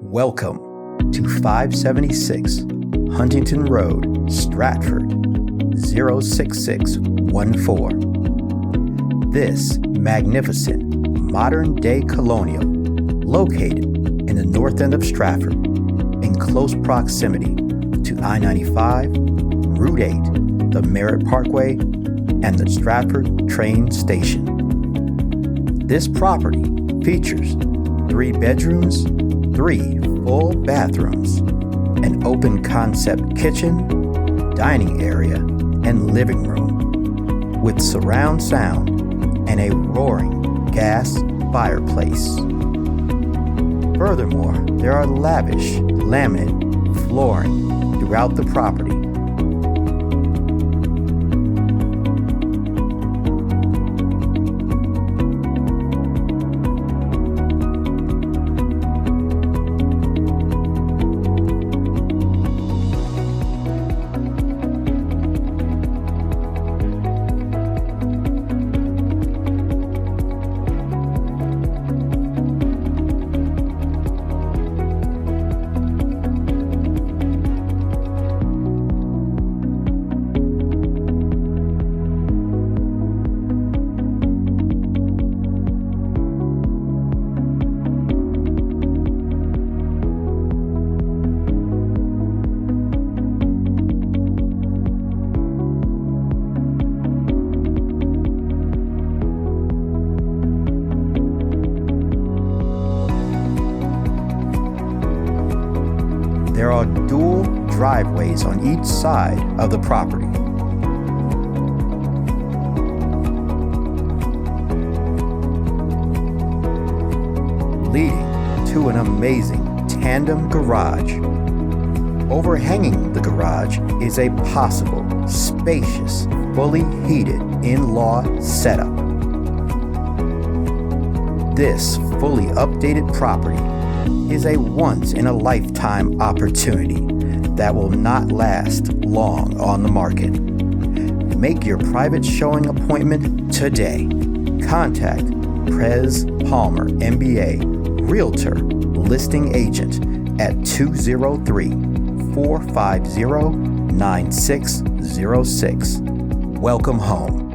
Welcome to 576 Huntington Road, Stratford, 06614. This magnificent modern-day colonial, located in the north end of Stratford, in close proximity to I-95, Route 8, the Merritt Parkway, and the Stratford train station. This property features 3 bedrooms, 3 full bathrooms, an open concept kitchen, dining area, and living room, with surround sound and a roaring gas fireplace. Furthermore, there are lavish laminate flooring throughout the property. There are dual driveways on each side of the property. Leading to an amazing tandem garage. Overhanging the garage is a possible, spacious, fully heated in-law setup. This fully updated property is a once-in-a-lifetime opportunity that will not last long on the market. Make your private showing appointment today. Contact Prez Palmer, MBA, Realtor Listing Agent at 203-450-9606. Welcome home.